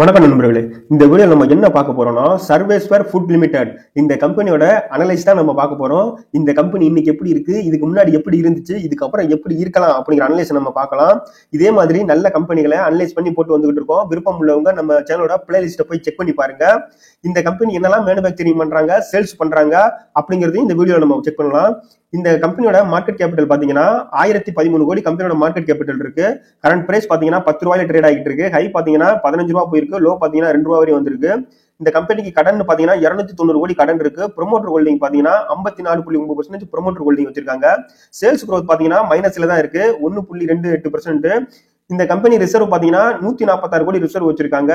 வணக்கம் நண்பர்களே. இந்த வீடியோ நம்ம என்ன பார்க்க போறோம்னா சர்வேஸ்வர் ஃபுட் லிமிடெட் இந்த கம்பெனியோட அனலைஸ் தான் நம்ம பார்க்க போறோம். இந்த கம்பெனி இன்னைக்கு எப்படி இருக்கு, இதுக்கு முன்னாடி எப்படி இருந்துச்சு, இதுக்கப்புறம் எப்படி இருக்கலாம் அப்படிங்கிற அனலைஸ் நம்ம பார்க்கலாம். இதே மாதிரி நல்ல கம்பெனிகளை அனலைஸ் பண்ணி போட்டு வந்துகிட்டு இருக்கோம். விருப்பம் உள்ளவங்க நம்ம சேனலோட பிளேலிஸ்ட்டை போய் செக் பண்ணி பாருங்க. இந்த கம்பெனி என்னெல்லாம் மேனுபேக்சரிங் பண்றாங்க, சேல்ஸ் பண்றாங்க அப்படிங்கறதையும் இந்த வீடியோல நம்ம செக் பண்ணலாம். இந்த கம்பெனியோட மார்க்கெட் கேபிட்டல் பாத்தீங்கன்னா 1013 கோடி கம்பெனியோட மார்க்கெட் கேபிட்டல் இருக்கு. கரண்ட் பிரைஸ் பாத்தீங்கன்னா 10 ரூபாயில ட்ரேட் ஆகிட்டு இருக்கு. ஹை பாத்தீங்கன்னா 15 ரூபா போயிருக்கு, லோ பாத்தீங்கன்னா 2 ரூபா வரை வந்திருக்கு. இந்த கம்பெனிக்கு கடன் பாத்தீங்கன்னா 290 கோடி கடன் இருக்கு. ப்ரோமோட்டர் ஹோல்டிங் பாத்தீங்கன்னா 54.9% ப்ரோமோட்டர் ஹோல்டிங் வச்சிருக்காங்க. சேல்ஸ் growth பாத்தீங்கன்னா மைனஸ்ல தான் இருக்கு, 1.28%. இந்த கம்பெனி ரிசர்வ் பாத்தீங்கன்னா 146 கோடி ரிசர்வ் வச்சிருக்காங்க.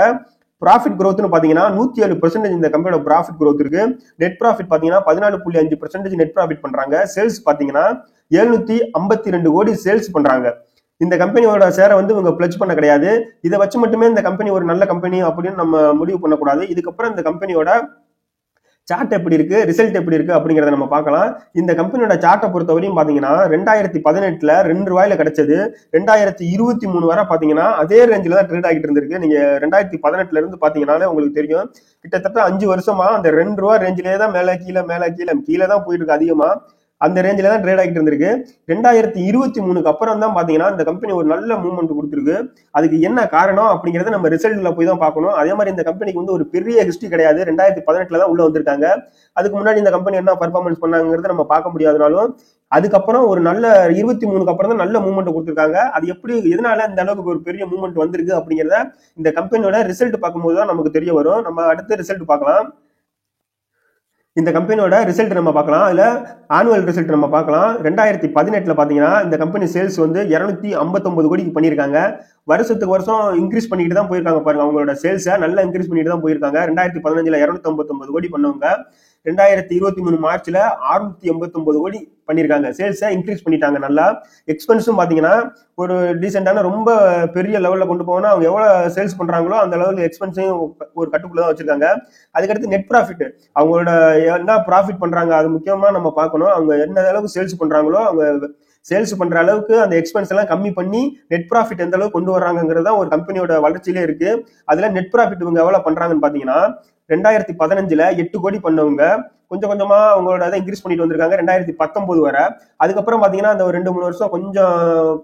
ப்ராஃபிட் growthனு பாத்தீங்கன்னா 107% இந்த கம்பெனியோட ப்ராஃபிட் growth இருக்கு. நெட் ப்ராஃபிட் பாத்தீங்கன்னா 14.5% நெட் ப்ராஃபிட் பண்றாங்க. சேல்ஸ் பாத்தீங்கன்னா 752 கோடி சேல்ஸ் பண்றாங்க. இந்த கம்பெனியோட ஷேரை இவங்க பிளட்ஜ் பண்ண கிடையாது. இதை வச்சு மட்டுமே இந்த கம்பெனி ஒரு நல்ல கம்பெனி அப்படின்னு நம்ம முடிவு பண்ணக்கூடாது. இதுக்கப்புறம் இந்த கம்பெனியோட சார்ட் எப்படி இருக்கு, ரிசல்ட் எப்படி இருக்கு அப்படிங்கறத நம்ம பார்க்கலாம். இந்த கம்பெனியோட சார்ட்டை பொறுத்தவரையும் பாத்தீங்கன்னா 2018 2 ரூபாயில கிடைச்சது. 2023 வரை பாத்தீங்கன்னா அதே ரேஞ்சில தான் ட்ரேட் ஆகிட்டு இருந்திருக்கு. நீங்க 2018 இருந்து பாத்தீங்கன்னாலே உங்களுக்கு தெரியும், கிட்டத்தட்ட 5 வருஷமா அந்த 2 ரூபா ரேஞ்சிலே தான் மேல கீழே தான் போயிட்டு இருக்கு. அதிகமா அந்த ரேஞ்சில தான் ட்ரேட் ஆகிட்டு இருந்திருக்கு. 2023க்கு அப்புறம் தான் பாத்தீங்கன்னா இந்த கம்பெனி ஒரு நல்ல மூவ்மெண்ட் கொடுத்துருக்கு. அதுக்கு என்ன காரணம் அப்படிங்கறத நம்ம ரிசல்ட்ல போய் தான் பார்க்கணும். அதே மாதிரி இந்த கம்பெனிக்கு ஒரு பெரிய ஹிஸ்டரி கிடையாது. 2018 தான் உள்ள வந்திருக்காங்க. அதுக்கு முன்னாடி இந்த கம்பெனி என்ன பர்ஃபார்மன்ஸ் பண்ணாங்கிறத நம்ம பார்க்க முடியாதனாலும் அதுக்கப்புறம் ஒரு நல்ல 23க்கு அப்புறம் தான் நல்ல மூவ்மெண்ட் கொடுத்துருக்காங்க. அது எப்படி, எதனால இந்த அளவுக்கு ஒரு பெரிய மூவ்மெண்ட் வந்திருக்கு அப்படிங்கறத இந்த கம்பெனியோட ரிசல்ட் பார்க்கும்போது தான் நமக்கு தெரிய வரும். நம்ம அடுத்த ரிசல்ட் பார்க்கலாம். இந்த கம்பெனியோட ரிசல்ட் நம்ம பார்க்கலாம். அதுல ஆனுவல் ரிசல்ட் நம்ம பார்க்கலாம். 2018 பாத்தீங்கன்னா இந்த கம்பெனி சேல்ஸ் 259 கோடிக்கு பண்ணியிருக்காங்க. வருஷத்துக்கு வருஷம் இன்க்ரீஸ் பண்ணிட்டு தான் போயிருக்காங்க. பாருங்க, அவங்களோட சேல்ஸை நல்லா இன்க்ரீஸ் பண்ணிட்டு தான் போயிருக்காங்க. 2015 259 கோடி பண்ணவங்க 2023 மார்ச்ல 689 கோடி பண்ணிருக்காங்க. சேல்ஸை இன்க்ரீஸ் பண்ணிட்டாங்க. நல்லா எக்ஸ்பென்ஸும் பாத்தீங்கன்னா ஒரு டீசென்டான ரொம்ப பெரிய லெவல்ல கொண்டு போனா அவங்க எவ்வளவு சேல்ஸ் பண்றாங்களோ அந்த லெவலுக்கு எக்ஸ்பென்ஸையும் ஒரு கட்டுக்குள்ளதான் வச்சிருக்காங்க. அதுக்கடுத்து நெட் ப்ராஃபிட், அவங்களோட என்ன ப்ராஃபிட் பண்றாங்க அது முக்கியமா நம்ம பார்க்கணும். அவங்க என்ன அளவுக்கு சேல்ஸ் பண்றாங்களோ அவங்க சேல்ஸ் பண்ற அளவுக்கு அந்த எக்ஸ்பென்ஸ் எல்லாம் கம்மி பண்ணி நெட் ப்ராஃபிட் எந்த அளவுக்கு கொண்டு வர்றாங்கிறது தான் ஒரு கம்பெனியோட வளர்ச்சியிலே இருக்கு. அதுல நெட் ப்ராஃபிட் இவங்க எவ்வளவு பண்றாங்கன்னு பாத்தீங்கன்னா 2015 8 கோடி பண்ணவங்க கொஞ்சம் கொஞ்சமா அவங்களோட அதை இன்க்ரீஸ் பண்ணிட்டு வந்திருக்காங்க 2019 வரை. அதுக்கப்புறம் பாத்தீங்கன்னா அந்த ஒரு 2-3 வருஷம் கொஞ்சம்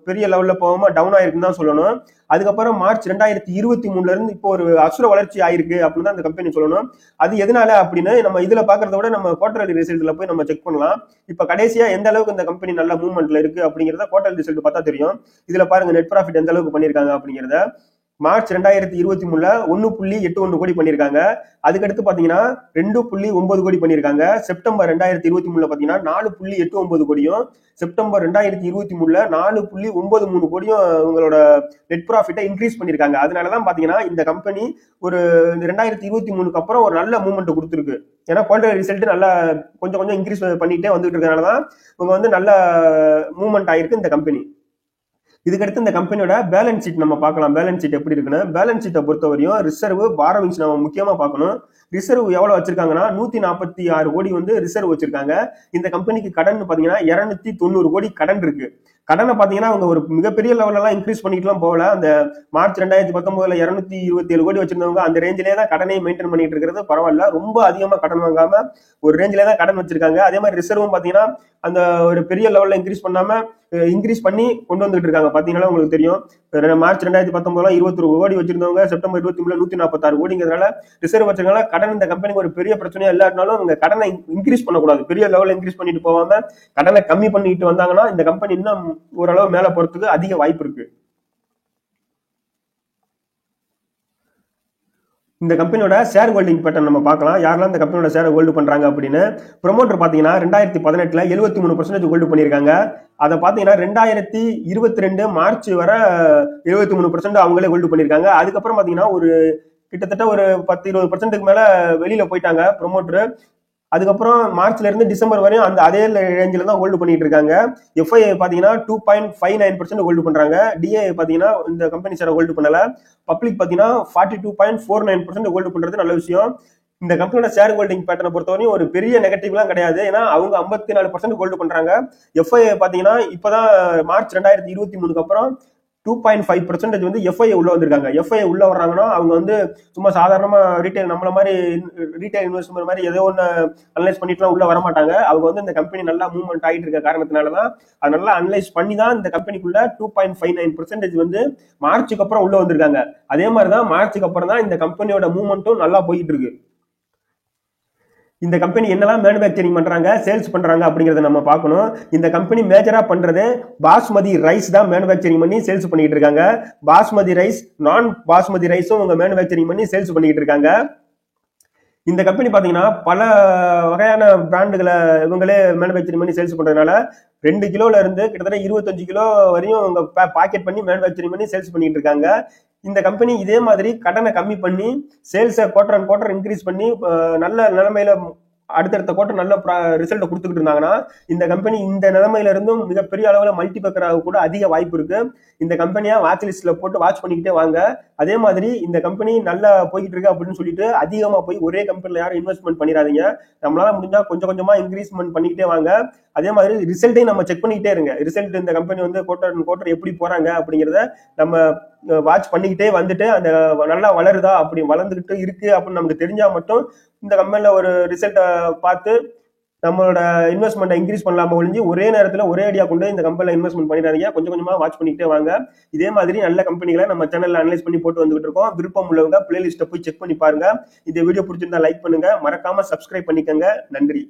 பெரிய லெவல்ல போகாம டவுன் ஆயிருக்குன்னு தான் சொல்லணும். அதுக்கப்புறம் மார்ச் 2023 இருந்து இப்போ ஒரு அசுர வளர்ச்சி ஆயிருக்கு அப்படின்னு தான் அந்த கம்பெனி சொல்லணும். அது எதனால அப்படின்னு நம்ம இதுல பாக்குறத விட நம்ம குவார்டர்லி ரிசல்ட்ல போய் நம்ம செக் பண்ணலாம். இப்ப கடைசியா எந்த அளவுக்கு இந்த கம்பெனி நல்ல மூவ்மெண்ட்ல இருக்கு அப்படிங்கறத குவார்டர்லி ரிசல்ட் பார்த்தா தெரியும். இதுல பாருங்க நெட் ப்ராஃபிட் எந்த அளவுக்கு பண்ணிருக்காங்க அப்படிங்கறத. மார்ச் 2023 1.81 கோடி பண்ணிருக்காங்க. அதுக்கடுத்து பாத்தீங்கன்னா 2.9 கோடி பண்ணிருக்காங்க. செப்டம்பர் 2023 பாத்தீங்கன்னா 4.89 கோடியும், செப்டம்பர் 2023 4.93 கோடியும் உங்களோட நெட் ப்ராஃபிட்டை இன்க்ரீஸ் பண்ணிருக்காங்க. அதனாலதான் பாத்தீங்கன்னா இந்த கம்பெனி ஒரு 2023க்கு அப்புறம் ஒரு நல்ல மூவ்மெண்ட் கொடுத்துருக்கு. ஏன்னா குவார்டர்லி ரிசல்ட் நல்லா கொஞ்சம் கொஞ்சம் இன்க்ரீஸ் பண்ணிட்டே வந்துட்டு இருக்கனாலதான் இவங்க நல்ல மூவ்மெண்ட் ஆயிருக்கு இந்த கம்பெனி. இதுக்கடுத்து இந்த கம்பெனியோட பேலன்ஸ் ஷீட் நம்ம பார்க்கலாம். பேலன்ஸ் ஷீட் எப்படி இருக்குன்னு. பேலன்ஸ் ஷீட்டை பொறுத்தவரையும் ரிசர்வ், பாரோவிங்ஸ் நம்ம முக்கியமா பார்க்கணும். ரிசர்வ் எவ்வளவு வச்சிருக்காங்கன்னா 146 கோடி ரிசர்வ் வச்சிருக்காங்க. இந்த கம்பெனிக்கு கடன் பாத்தீங்கன்னா 290 கோடி கடன் இருக்கு. கடனை பாத்தீங்கன்னா அவங்க ஒரு மிகப்பெரிய லெவல்ல எல்லாம் இன்க்ரீஸ் பண்ணிட்டுலாம் போகல. அந்த மார்ச் 2019 227 கோடி வச்சிருந்தவங்க அந்த ரேஞ்சிலே தான் கடனை மெயின்டைன் பண்ணிட்டு இருக்கிறது பரவாயில்ல. ரொம்ப அதிகமா கடன் வாங்காம ஒரு ரேஞ்சிலே தான் கடன் வச்சிருக்காங்க. அதே மாதிரி ரிசர்வும் பாத்தீங்கன்னா அந்த ஒரு பெரிய லெவல்ல இன்க்ரீஸ் பண்ணி கொண்டு வந்துட்டு இருக்காங்க. பாத்தீங்கன்னா உங்களுக்கு தெரியும், மார்ச் 2019 21 கோடி வச்சிருந்தவங்க செப்டம்பர் 23 146 கோடிங்கிறதுனால ரிசர்வ் வச்சிருக்காங்க. கடன் இந்த கம்பெனிக்கு ஒரு பெரிய பிரச்சனையா இல்லாட்டினாலும் அவங்க கடனை இன்க்ரீஸ் பண்ணக்கூடாது. பெரிய லெவல்ல இன்க்ரீஸ் பண்ணிட்டு போகாம கடனை கம்மி பண்ணிட்டு வந்தாங்கன்னா இந்த கம்பெனி இன்னும் ஓரளவு மேல போறதுக்கு அதிக வாய்ப்பு இருக்கு. இந்த கம்பெனியோட ஷேர் ஹோல்டிங் பேட்டர்ன் நம்ம பார்க்கலாம். யாரெல்லாம் இந்த கம்பெனியோட ஷேர் ஹோல்டு பண்றாங்க அப்படின்னு. ப்ரோமோட்டர் பாத்தீங்கன்னா 2018 73% ஹோல்டு பண்ணிருக்காங்க. அதை பாத்தீங்கன்னா 2022 மார்ச் வரை 73% அவங்களே ஹோல்டு பண்ணிருக்காங்க. அதுக்கப்புறம் பாத்தீங்கன்னா ஒரு கிட்டத்தட்ட ஒரு 10-20% மேல வெளியில போயிட்டாங்க ப்ரோமோட்டர். அதுக்கப்புறம் மார்ச்ல இருந்து டிசம்பர் வரையும் அந்த அதே ரேஞ்சில தான் ஹோல்டு பண்ணிட்டு இருக்காங்க. எஃப்ஐ பாத்தீங்கன்னா 2.59% ஹோல்டு பண்றாங்க. டிஏ பாத்தீங்கன்னா இந்த கம்பெனி ஷேரை ஹோல்டு பண்ணல. பப்ளிக் பாத்தீங்கன்னா 42.49% ஹோல்டு பண்றது நல்ல விஷயம். இந்த கம்பெனியோட ஷேர் ஹோல்டிங் பேட்டர்னை பொறுத்தவரையும் ஒரு பெரிய நெகட்டிவ்லாம் கிடையாது. ஏன்னா அவங்க 54% ஹோல்டு பண்றாங்க. எஃப்ஐ பாத்தீங்கன்னா இப்பதான் மார்ச் 2023 அப்புறம் 2.5% வந்து எஃப்ஐ உள்ள வந்திருக்காங்க. எஃப்ஐ உள்ள வர்றாங்கன்னா அவங்க வந்து சும்மா சாதாரணமா ரீட்டைல் நம்மள மாதிரி ரீட்டைல் இன்வெஸ்ட்மெண்ட் மாதிரி ஏதோ ஒன்று அனலைஸ் பண்ணிட்டுலாம் உள்ள வர மாட்டாங்க. அவங்க வந்து இந்த கம்பெனி நல்லா மூவ்மெண்ட் ஆகிட்டு இருக்க காரணத்தினாலதான் அது நல்லா அனலைஸ் பண்ணி தான் இந்த கம்பெனிக்குள்ள 2.59% வந்து மார்ச்சுக்கு அப்புறம் உள்ள வந்திருக்காங்க. அதே மாதிரிதான் மார்ச்சுக்கு அப்புறம் தான் இந்த கம்பெனியோட மூவ்மெண்ட்டும் நல்லா போயிட்டு இருக்கு. இந்த கம்பெனி என்னெல்லாம் மேனுஃபேக்சரிங் பண்றாங்க, சேல்ஸ் பண்றாங்க அப்படிங்கறத நம்ம பார்க்கணும். இந்த கம்பெனி மேஜரா பண்றது பாஸ்மதி ரைஸ் தான் மேனுஃபேக்சரிங் பண்ணி சேல்ஸ் பண்ணிட்டு இருக்காங்க. பாஸ்மதி ரைஸ், நான் பாஸ்மதி ரைஸும் அவங்க மேனுஃபேக்சரிங் பண்ணி சேல்ஸ் பண்ணிட்டு இருக்காங்க. இந்த கம்பெனி பாத்தீங்கன்னா பல வகையான பிராண்டுகளை இவங்களே மேனுஃபேக்சரிங் பண்ணி சேல்ஸ் பண்றதுனால 2 கிலோல இருந்து கிட்டத்தட்ட 25 கிலோ வரையும் அவங்க பாக்கெட் பண்ணி மேனுஃபேக்சரிங் பண்ணி சேல்ஸ் பண்ணிட்டு இருக்காங்க. இந்த கம்பெனி இதே மாதிரி கடனை கம்மி பண்ணி சேல்ஸை குவார்டர் அண்ட் குவார்டர் இன்க்ரீஸ் பண்ணி நல்ல நிலைமையில அடுத்தடுத்த குவார்டர் நல்ல ரிசல்ட் கொடுத்துட்டு இருந்தாங்கன்னா இந்த கம்பெனி இந்த நிலைமையில இருந்தும் மிகப்பெரிய அளவுல மல்டிபேக்கர் ஆக கூட அதிக வாய்ப்பு இருக்கு. இந்த கம்பெனியா வாட்ச் லிஸ்ட்ல போட்டு வாட்ச் பண்ணிக்கிட்டே வாங்க. அதே மாதிரி இந்த கம்பெனி நல்லா போய்கிட்டு இருக்கு அப்படின்னு சொல்லிட்டு அதிகமா போய் ஒரே கம்பெனில யாரும் இன்வெஸ்ட்மெண்ட் பண்ணிடாதீங்க. நம்மளால முடிஞ்சா கொஞ்சம் கொஞ்சமா இன்க்ரீஸ்மெண்ட் பண்ணிக்கிட்டே வாங்க. அதே மாதிரி ரிசல்ட்டையும் நம்ம செக் பண்ணிக்கிட்டே இருங்க. ரிசல்ட் இந்த கம்பெனி வந்து குவார்டர் எப்படி போறாங்க அப்படிங்கிறத நம்ம வாட்ச் பண்ணிக்கிட்டே வந்துட்டு அந்த நல்லா வளருதா, அப்படி வளர்ந்துகிட்டு இருக்கு அப்படின்னு நமக்கு தெரிஞ்சா மட்டும் இந்த கம்பெனில ஒரு ரிசல்ட்டை பார்த்து நம்மளோட இன்வெஸ்ட்மெண்ட் இன்க்ரீஸ் பண்ணலாம ஒழிஞ்சு ஒரே நேரத்தில் ஒரே ஐடியா கொண்டு இந்த கம்பெனில இன்வெஸ்ட்மெண்ட் பண்ணிடாதீங்க. கொஞ்சம் கொஞ்சமா வாட்ச் பண்ணிக்கிட்டே வாங்க. இதே மாதிரி நல்ல கம்பெனிகளை நம்ம சேனல்ல அனலைஸ் பண்ணி போட்டு வந்துகிட்டு இருக்கோம். விருப்பம் உள்ளவங்க பிளேலிஸ்ட்டை போய் செக் பண்ணி பாருங்க. இந்த வீடியோ பிடிச்சிருந்தா லைக் பண்ணுங்க, மறக்காம சப்ஸ்கிரைப் பண்ணிக்கங்க. நன்றி.